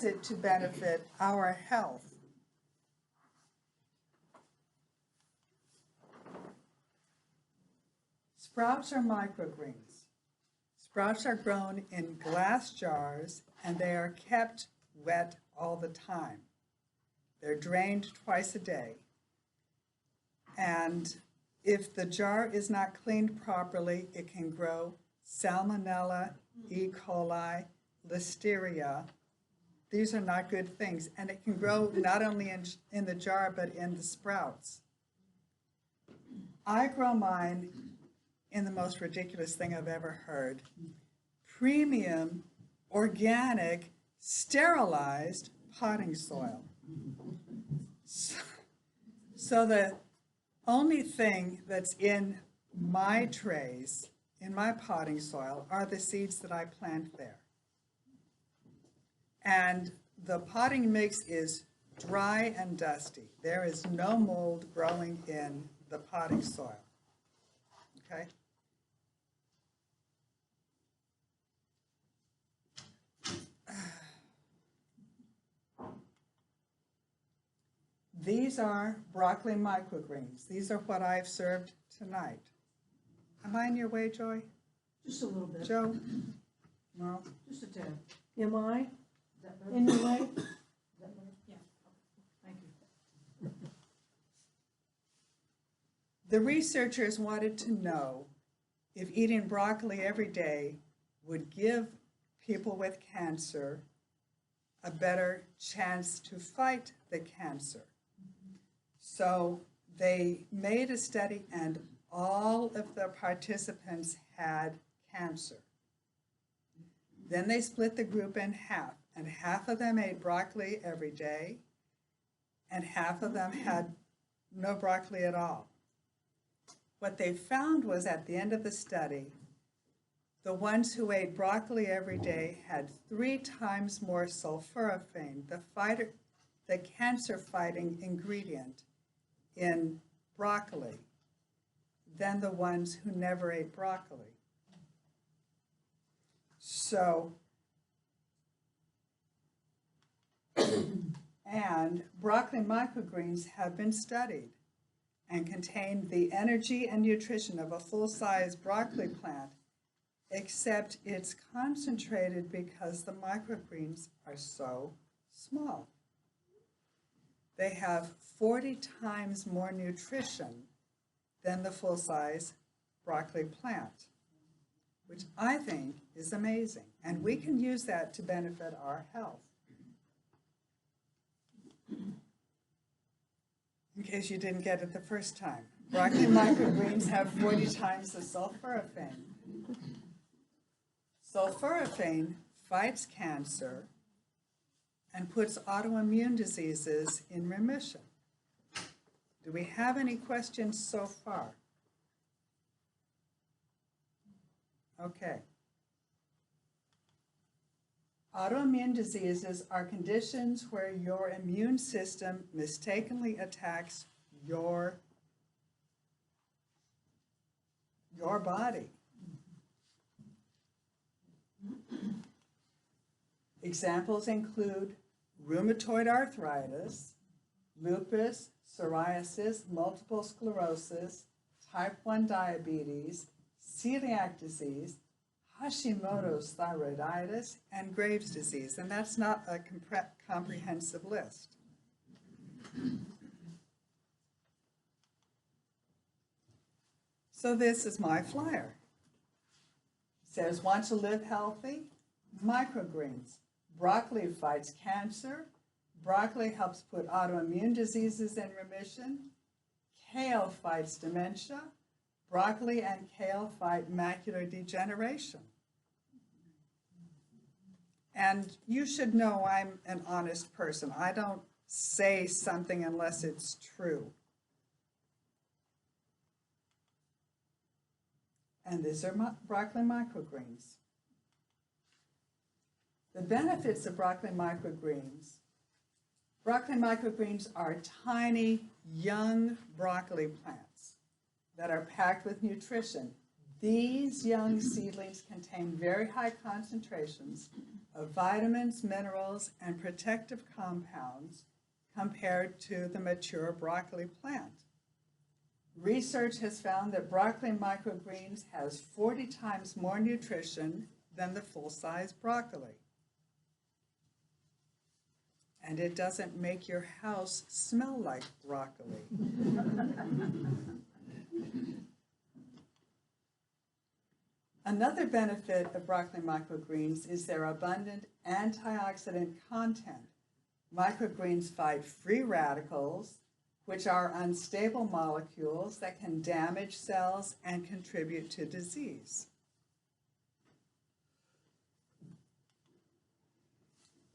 it to benefit our health? Sprouts are microgreens. Sprouts are grown in glass jars and they are kept wet all the time. They're drained twice a day. And if the jar is not cleaned properly, it can grow Salmonella, E. coli, Listeria. These are not good things. And it can grow not only in the jar, but in the sprouts. I grow mine in the most ridiculous thing I've ever heard. Premium, organic, sterilized potting soil. So the only thing that's in my trays, in my potting soil, are the seeds that I plant there. And the potting mix is dry and dusty. There is no mold growing in the potting soil. Okay? These are broccoli microgreens. These are what I've served tonight. Am I in your way, Joy? Just a little bit. Joe? No? Just a tad. Am I in your way? Yeah. Thank you. The researchers wanted to know if eating broccoli every day would give people with cancer a better chance to fight the cancer. So they made a study and all of the participants had cancer. Then they split the group in half, and half of them ate broccoli every day, and half of them had no broccoli at all. What they found was at the end of the study, the ones who ate broccoli every day had 3 times more sulforaphane, the cancer-fighting ingredient in broccoli, than the ones who never ate broccoli. So, and broccoli microgreens have been studied and contain the energy and nutrition of a full-size broccoli plant, except it's concentrated because the microgreens are so small. They have 40 times more nutrition than the full-size broccoli plant, which I think is amazing. And we can use that to benefit our health. In case you didn't get it the first time, broccoli microgreens have 40 times the sulforaphane. Sulforaphane fights cancer and puts autoimmune diseases in remission. Do we have any questions so far? Okay. Autoimmune diseases are conditions where your immune system mistakenly attacks your body. Examples include rheumatoid arthritis, lupus, psoriasis, multiple sclerosis, type 1 diabetes, celiac disease, Hashimoto's thyroiditis, and Graves' disease. And that's not a comprehensive list. So this is my flyer. It says, want to live healthy? Microgreens. Broccoli fights cancer. Broccoli helps put autoimmune diseases in remission. Kale fights dementia. Broccoli and kale fight macular degeneration. And you should know I'm an honest person. I don't say something unless it's true. And these are broccoli microgreens. The benefits of broccoli microgreens. Broccoli microgreens are tiny, young broccoli plants that are packed with nutrition. These young seedlings contain very high concentrations of vitamins, minerals, and protective compounds compared to the mature broccoli plant. Research has found that broccoli microgreens has 40 times more nutrition than the full-size broccoli. And it doesn't make your house smell like broccoli. Another benefit of broccoli microgreens is their abundant antioxidant content. Microgreens fight free radicals, which are unstable molecules that can damage cells and contribute to disease.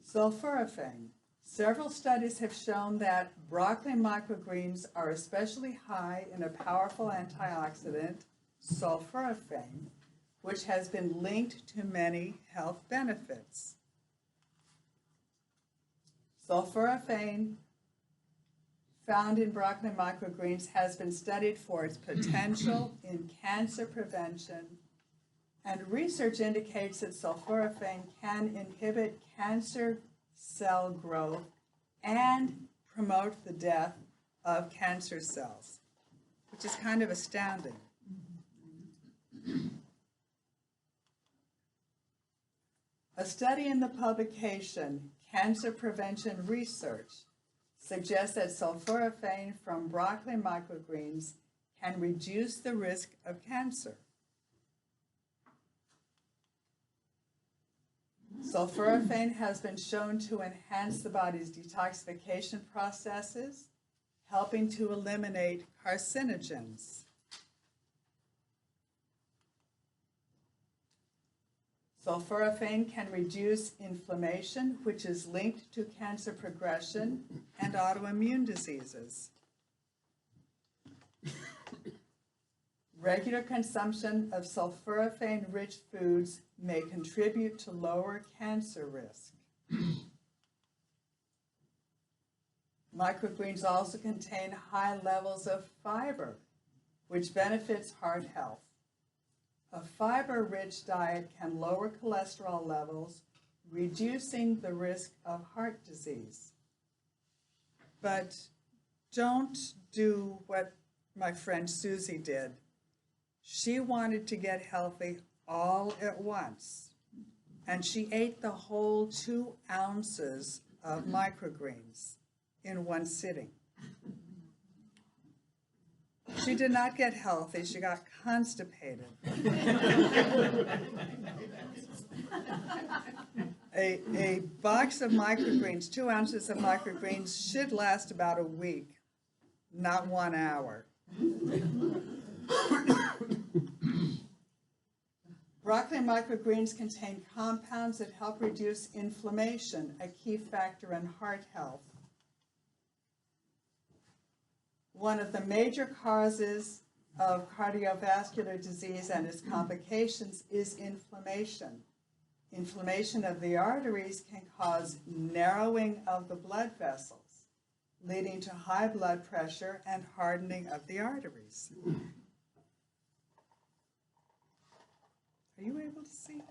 Sulforaphane. Several studies have shown that broccoli microgreens are especially high in a powerful antioxidant, sulforaphane, which has been linked to many health benefits. Sulforaphane found in broccoli microgreens has been studied for its potential in cancer prevention, and research indicates that sulforaphane can inhibit cancer cell growth and promote the death of cancer cells, which is kind of astounding. A study in the publication Cancer Prevention Research suggests that sulforaphane from broccoli microgreens can reduce the risk of cancer. Sulforaphane has been shown to enhance the body's detoxification processes, helping to eliminate carcinogens. Sulforaphane can reduce inflammation, which is linked to cancer progression and autoimmune diseases. Regular consumption of sulforaphane-rich foods may contribute to lower cancer risk. Microgreens also contain high levels of fiber, which benefits heart health. A fiber-rich diet can lower cholesterol levels, reducing the risk of heart disease. But don't do what my friend Susie did. She wanted to get healthy all at once, and she ate the whole 2 ounces of microgreens in one sitting. She did not get healthy, she got constipated. A box of microgreens, 2 ounces of microgreens, should last about a week, not 1 hour. Broccoli microgreens contain compounds that help reduce inflammation, a key factor in heart health. One of the major causes of cardiovascular disease and its complications is inflammation. Inflammation of the arteries can cause narrowing of the blood vessels, leading to high blood pressure and hardening of the arteries. Are you able to see?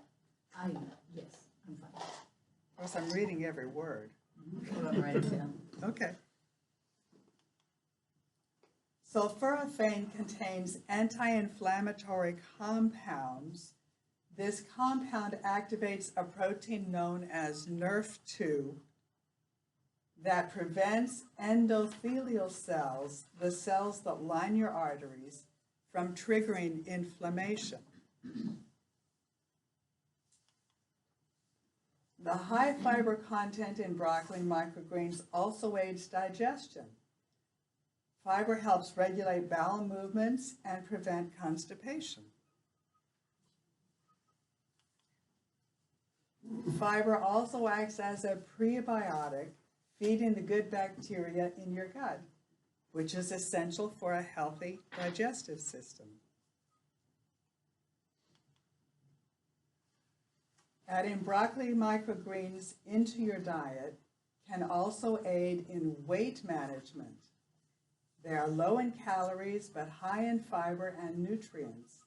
Yes, I'm fine. Of course, I'm reading every word. I'm gonna write it down. Okay. Sulforaphane contains anti-inflammatory compounds. This compound activates a protein known as NRF2 that prevents endothelial cells, the cells that line your arteries, from triggering inflammation. The high fiber content in broccoli microgreens also aids digestion. Fiber helps regulate bowel movements and prevent constipation. Fiber also acts as a prebiotic, feeding the good bacteria in your gut, which is essential for a healthy digestive system. Adding broccoli microgreens into your diet can also aid in weight management. They are low in calories but high in fiber and nutrients.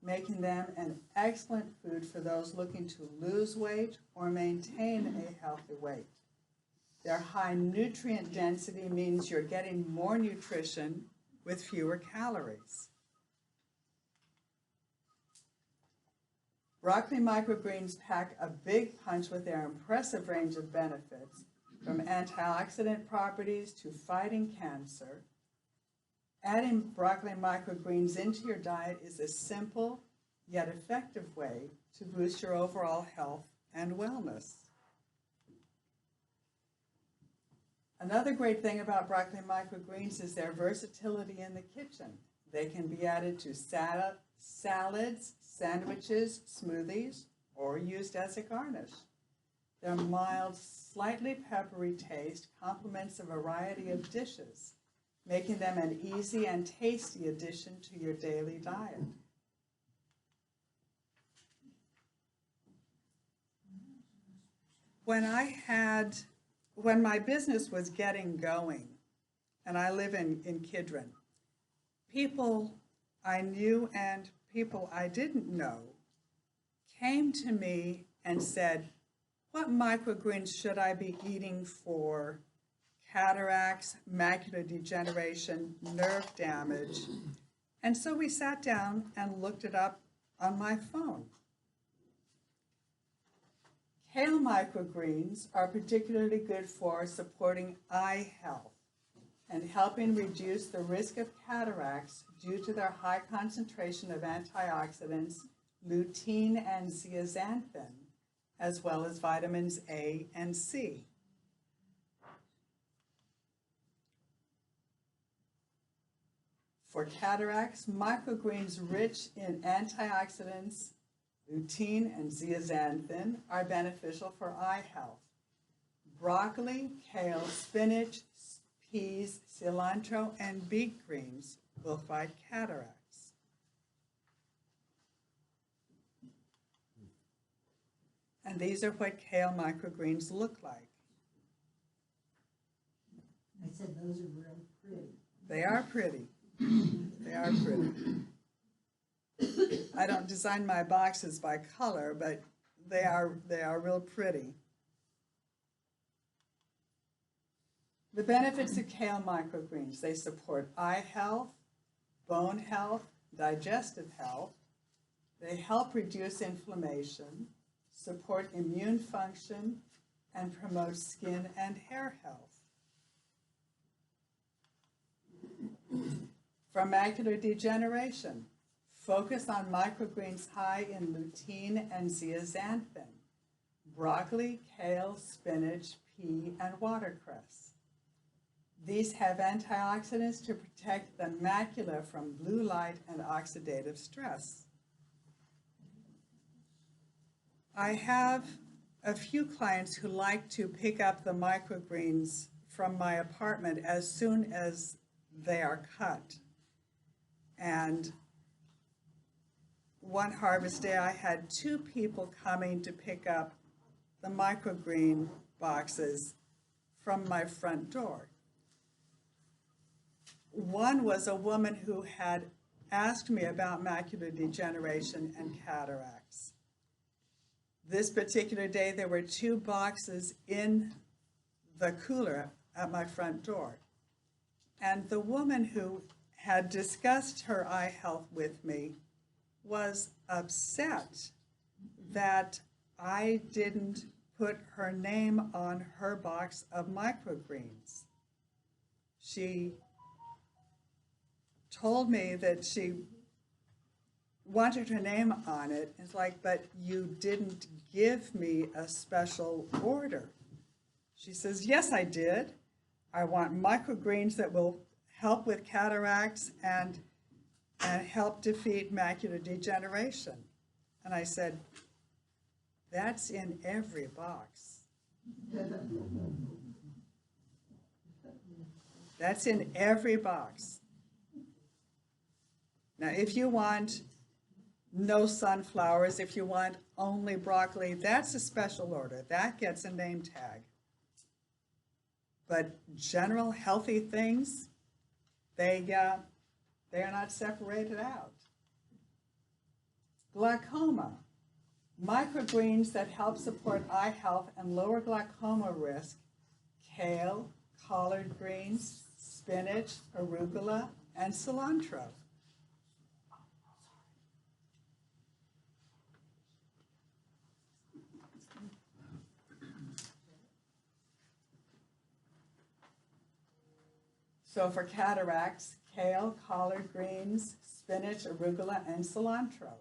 making them an excellent food for those looking to lose weight or maintain a healthy weight. Their high nutrient density means you're getting more nutrition with fewer calories. Broccoli microgreens pack a big punch with their impressive range of benefits, from antioxidant properties to fighting cancer. Adding broccoli microgreens into your diet is a simple yet effective way to boost your overall health and wellness. Another great thing about broccoli microgreens is their versatility in the kitchen. They can be added to salads, sandwiches, smoothies, or used as a garnish. Their mild, slightly peppery taste complements a variety of dishes, making them an easy and tasty addition to your daily diet. When my business was getting going, and I live in Kidron, people I knew and people I didn't know came to me and said, what microgreens should I be eating for cataracts, macular degeneration, nerve damage? And so we sat down and looked it up on my phone. Kale microgreens are particularly good for supporting eye health and helping reduce the risk of cataracts due to their high concentration of antioxidants, lutein and zeaxanthin, as well as vitamins A and C. For cataracts, microgreens rich in antioxidants, lutein and zeaxanthin are beneficial for eye health. Broccoli, kale, spinach, peas, cilantro, and beet greens will fight cataracts. And these are what kale microgreens look like. I said those are real pretty. They are pretty. They are pretty. I don't design my boxes by color, but they are real pretty. The benefits of kale microgreens: they support eye health, bone health, digestive health. They help reduce inflammation, support immune function, and promote skin and hair health. For macular degeneration, focus on microgreens high in lutein and zeaxanthin: broccoli, kale, spinach, pea, and watercress. These have antioxidants to protect the macula from blue light and oxidative stress. I have a few clients who like to pick up the microgreens from my apartment as soon as they are cut. And one harvest day, I had 2 people coming to pick up the microgreen boxes from my front door. One was a woman who had asked me about macular degeneration and cataracts. This particular day, there were 2 boxes in the cooler at my front door. And the woman who had discussed her eye health with me was upset that I didn't put her name on her box of microgreens. She told me that she wanted her name on it. It's like, but you didn't give me a special order. She says, yes, I did. I want microgreens that will help with cataracts and help defeat macular degeneration. And I said, that's in every box. That's in every box. Now, if you want no sunflowers, if you want only broccoli, that's a special order. That gets a name tag. But general healthy things, they are not separated out. Glaucoma. Microgreens that help support eye health and lower glaucoma risk. Kale, collard greens, spinach, arugula, and cilantro. So for cataracts, kale, collard greens, spinach, arugula, and cilantro.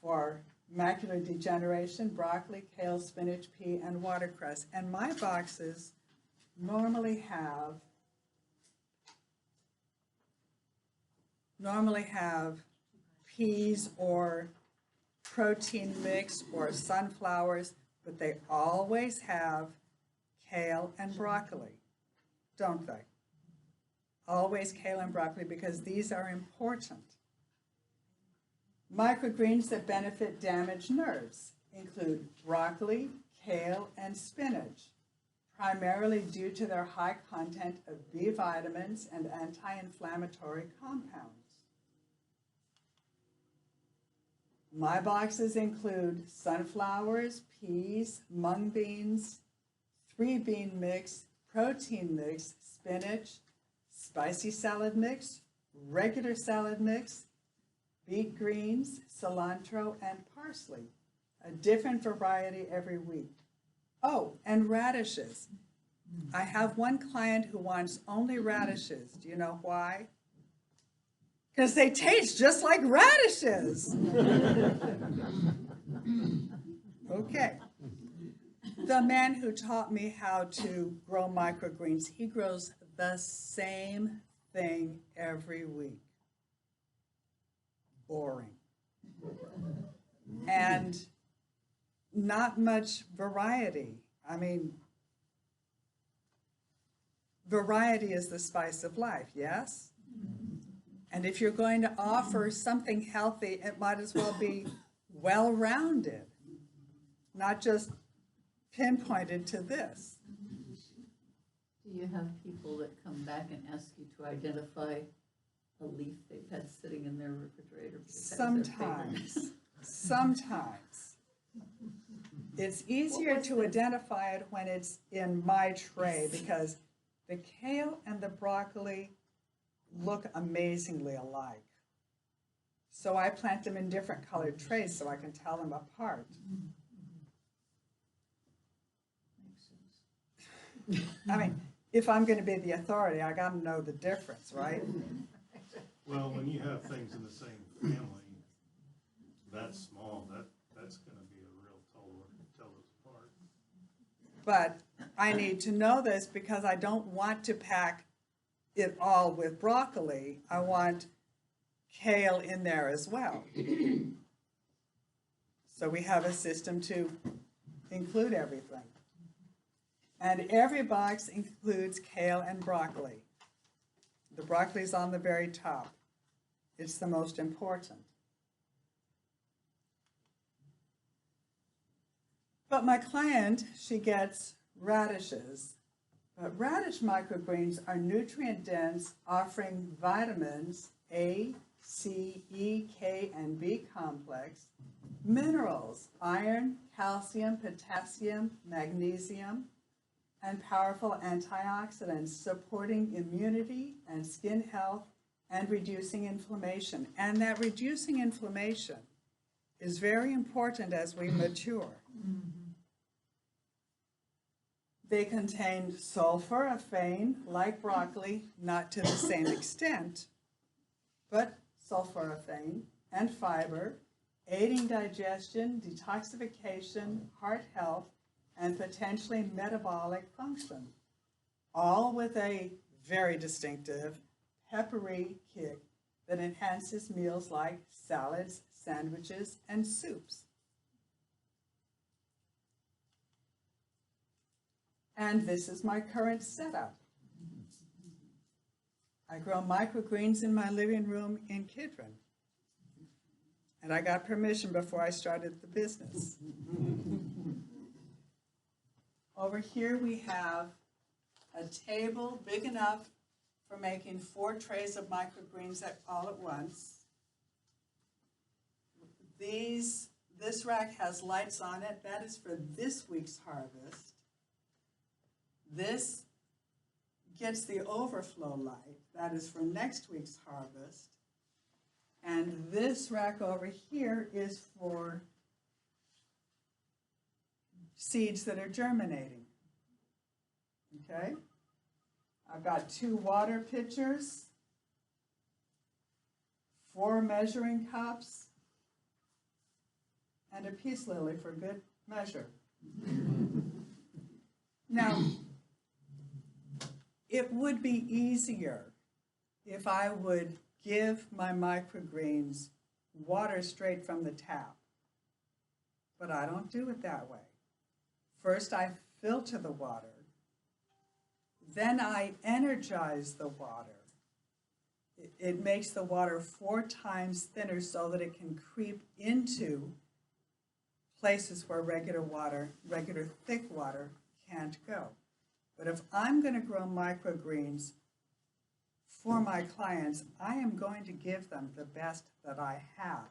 For macular degeneration, broccoli, kale, spinach, pea, and watercress. And my boxes normally have peas or protein mix or sunflowers, but they always have kale and broccoli, don't they? Always kale and broccoli, because these are important. Microgreens that benefit damaged nerves include broccoli, kale, and spinach, primarily due to their high content of B vitamins and anti-inflammatory compounds. My boxes include sunflowers, peas, mung beans, 3-bean mix, protein mix, spinach, spicy salad mix, regular salad mix, beet greens, cilantro, and parsley, a different variety every week. Oh, and radishes. I have one client who wants only radishes. Do you know why? Because they taste just like radishes. Okay. The man who taught me how to grow microgreens, he grows the same thing every week. Boring. And not much variety. I mean, variety is the spice of life, yes? And if you're going to offer something healthy, it might as well be well-rounded, not just pinpointed to this. Do you have people that come back and ask you to identify a leaf they've had sitting in their refrigerator? Sometimes. Sometimes. It's easier to identify it when it's in my tray, because the kale and the broccoli look amazingly alike. So I plant them in different colored trays so I can tell them apart. I mean, if I'm going to be the authority, I got to know the difference, right? Well, when you have things in the same family that small, that's going to be a real tell us apart. But I need to know this because I don't want to pack it all with broccoli. I want kale in there as well. So we have a system to include everything. And every box includes kale and broccoli. The broccoli is on the very top. It's the most important. But my client, she gets radishes. But radish microgreens are nutrient dense, offering vitamins A, C, E, K, and B complex, minerals, iron, calcium, potassium, magnesium, and powerful antioxidants supporting immunity and skin health and reducing inflammation. And that reducing inflammation is very important as we mature. They contain sulforaphane, like broccoli, not to the same extent, but sulforaphane and fiber, aiding digestion, detoxification, heart health, and potentially metabolic function, all with a very distinctive peppery kick that enhances meals like salads, sandwiches, and soups. And this is my current setup. I grow microgreens in my living room in Kidron. And I got permission before I started the business. Over here we have a table big enough for making 4 trays of microgreens all at once. This rack has lights on it. That is for this week's harvest. This gets the overflow light. That is for next week's harvest. And this rack over here is for seeds that are germinating. Okay? I've got 2 water pitchers, 4 measuring cups, and a peace lily for good measure. Now, it would be easier if I would give my microgreens water straight from the tap, but I don't do it that way. First, I filter the water. Then I energize the water. It makes the water 4 times thinner so that it can creep into places where regular thick water can't go. But if I'm going to grow microgreens for my clients, I am going to give them the best that I have.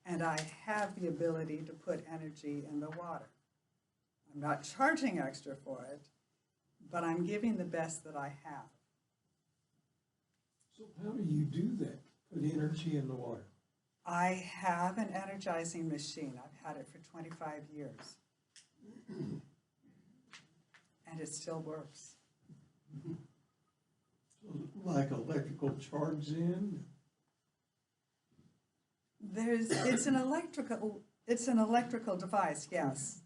And I have the ability to put energy in the water. I'm not charging extra for it, but I'm giving the best that I have. So how do you do that? Put energy in the water? I have an energizing machine. I've had it for 25 years. And it still works. Like electrical charge in? It's an electrical device, yes.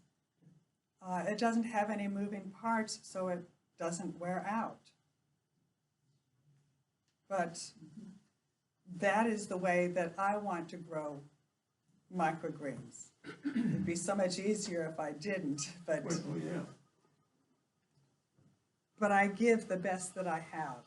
It doesn't have any moving parts, so it doesn't wear out. But that is the way that I want to grow microgreens. It'd be so much easier if I didn't, but Well, yeah. but I give the best that I have.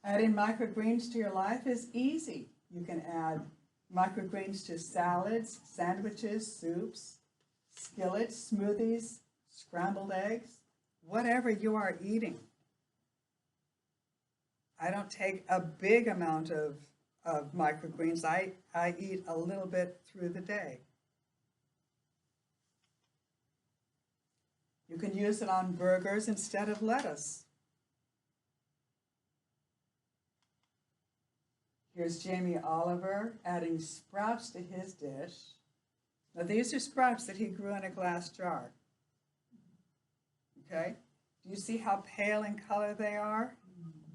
Adding microgreens to your life is easy. You can add microgreens to salads, sandwiches, soups, skillets, smoothies, scrambled eggs, whatever you are eating. I don't take a big amount of microgreens. I eat a little bit through the day. You can use it on burgers instead of lettuce. Here's Jamie Oliver adding sprouts to his dish. Now these are sprouts that he grew in a glass jar. Okay? Do you see how pale in color they are?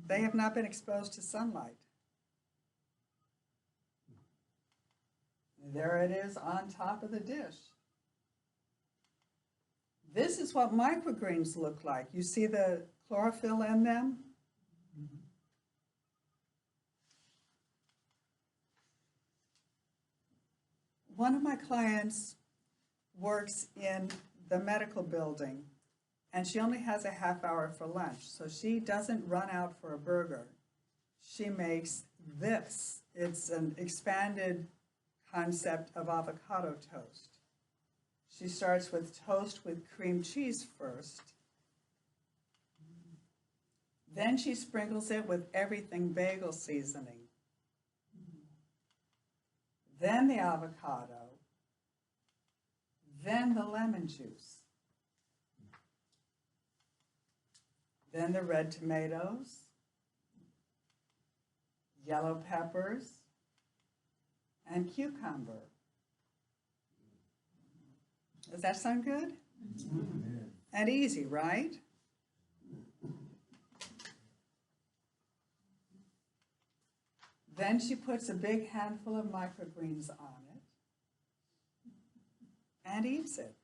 They have not been exposed to sunlight. And there it is on top of the dish. This is what microgreens look like. You see the chlorophyll in them? One of my clients works in the medical building, and she only has a half hour for lunch, so she doesn't run out for a burger. She makes this. It's an expanded concept of avocado toast. She starts with toast with cream cheese first. Then she sprinkles it with everything bagel seasoning. Then the avocado, then the lemon juice, then the red tomatoes, yellow peppers, and cucumber. Does that sound good? And easy, right? Then she puts a big handful of microgreens on it and eats it.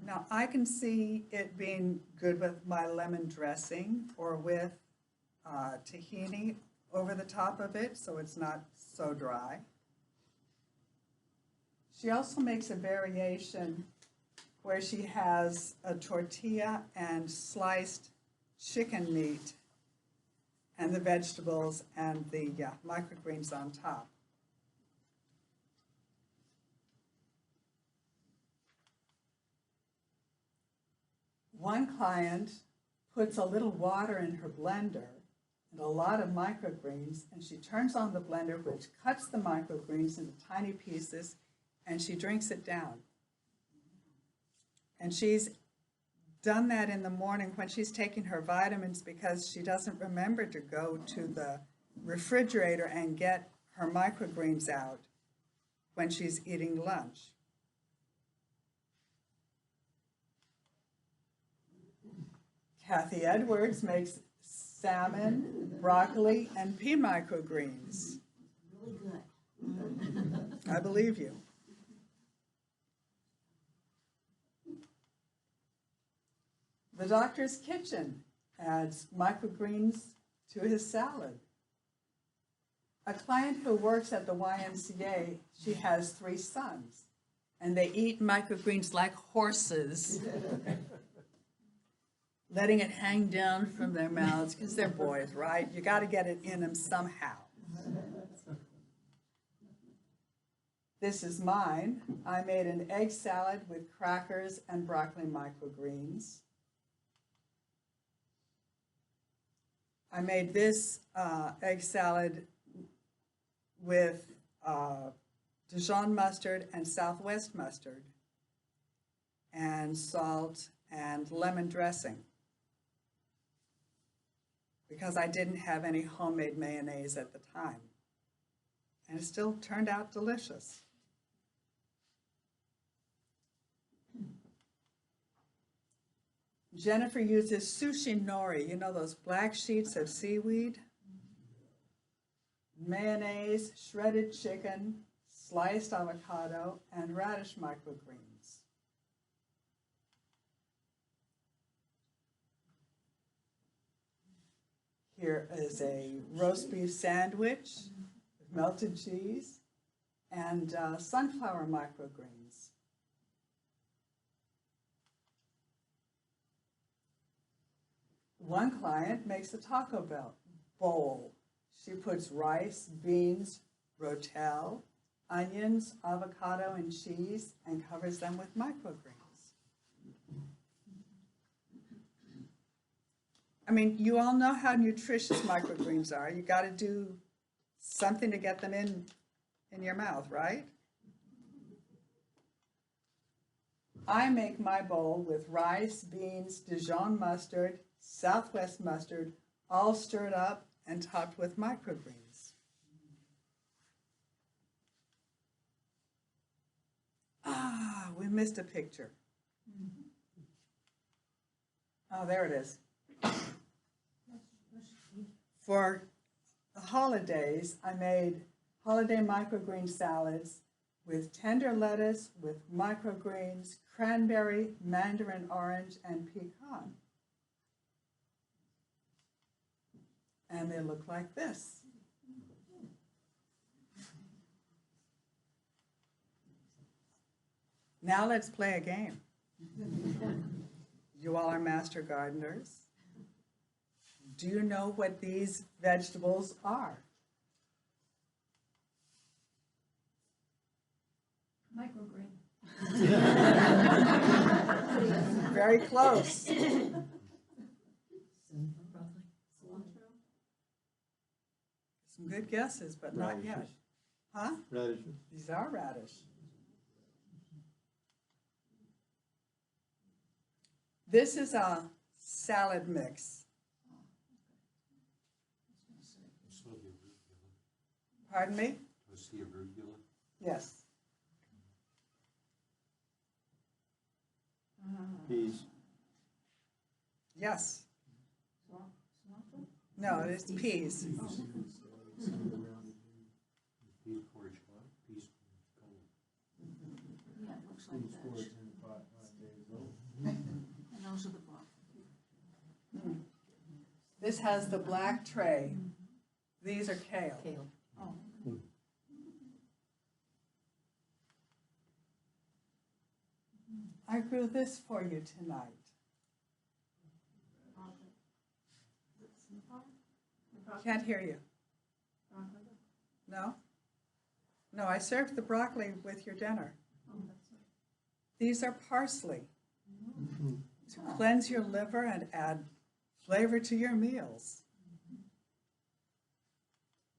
Now, I can see it being good with my lemon dressing or with tahini over the top of it, so it's not so dry. She also makes a variation where she has a tortilla and sliced chicken meat and the vegetables and the microgreens on top. One client puts a little water in her blender and a lot of microgreens, and she turns on the blender, which cuts the microgreens into tiny pieces, and she drinks it down. And she's done that in the morning when she's taking her vitamins because she doesn't remember to go to the refrigerator and get her microgreens out when she's eating lunch. Kathy Edwards makes salmon, broccoli, and pea microgreens. Really good. I believe you. The Doctor's Kitchen adds microgreens to his salad. A client who works at the YMCA, she has 3 sons, and they eat microgreens like horses, letting it hang down from their mouths because they're boys, right? You got to get it in them somehow. This is mine. I made an egg salad with crackers and broccoli microgreens. I made this egg salad with Dijon mustard and Southwest mustard and salt and lemon dressing because I didn't have any homemade mayonnaise at the time. And it still turned out delicious. Jennifer uses sushi nori, you know those black sheets of seaweed? Mayonnaise, shredded chicken, sliced avocado, and radish microgreens. Here is a roast beef sandwich with melted cheese and sunflower microgreens. One client makes a taco bowl. She puts rice, beans, rotel, onions, avocado, and cheese and covers them with microgreens. I mean, you all know how nutritious microgreens are. You got to do something to get them in your mouth, right? I make my bowl with rice, beans, Dijon mustard, Southwest mustard, all stirred up and topped with microgreens. Ah, we missed a picture. Oh, there it is. For the holidays, I made holiday microgreen salads with tender lettuce, with microgreens, cranberry, mandarin orange, and pecan. And they look like this. Now let's play a game. You all are master gardeners. Do you know what these vegetables are? Microgreen. Very close. Some good guesses, but not yet. Radishes. Huh? Radishes. These are radish. This is a salad mix. Pardon me? Yes. Peas. Yes. No, it's peas. Yeah, it looks like that. And those are the broccoli. This has the black tray. These are kale. Kale. Oh, I grew this for you tonight. Can't hear you. No? No, I served the broccoli with your dinner. These are parsley to cleanse your liver and add flavor to your meals.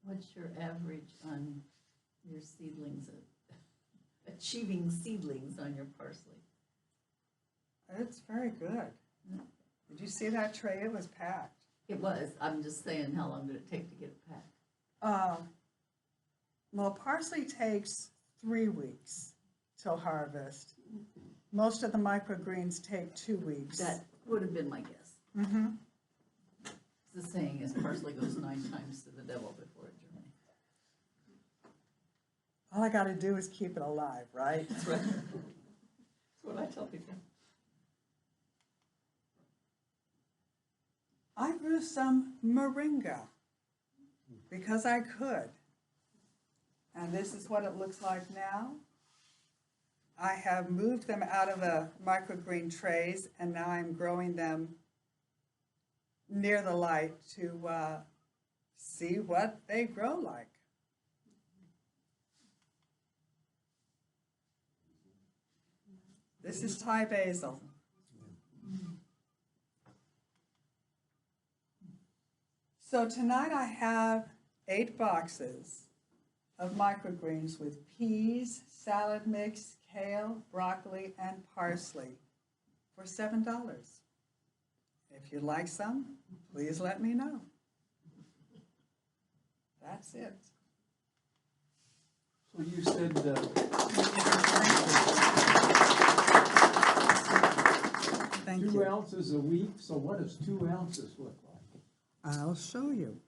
What's your average on your seedlings, achieving seedlings on your parsley? It's very good. Did you see that tray? It was packed. It was, I'm just saying, how long did it take to get it packed? Well, parsley takes 3 weeks till harvest. Most of the microgreens take 2 weeks. That would have been my guess. Mm-hmm. The saying is parsley goes 9 times to the devil before it germinates. All I gotta do is keep it alive, right? That's right. That's what I tell people. I grew some moringa because I could. And this is what it looks like now. I have moved them out of the microgreen trays, and now I'm growing them near the light to see what they grow like. This is Thai basil. So tonight I have 8 boxes of microgreens with peas, salad mix, kale, broccoli, and parsley for $7. If you'd like some, please let me know. That's it. So you said, Thank 2 you. ounces a week, so what does 2 ounces look like? I'll show you.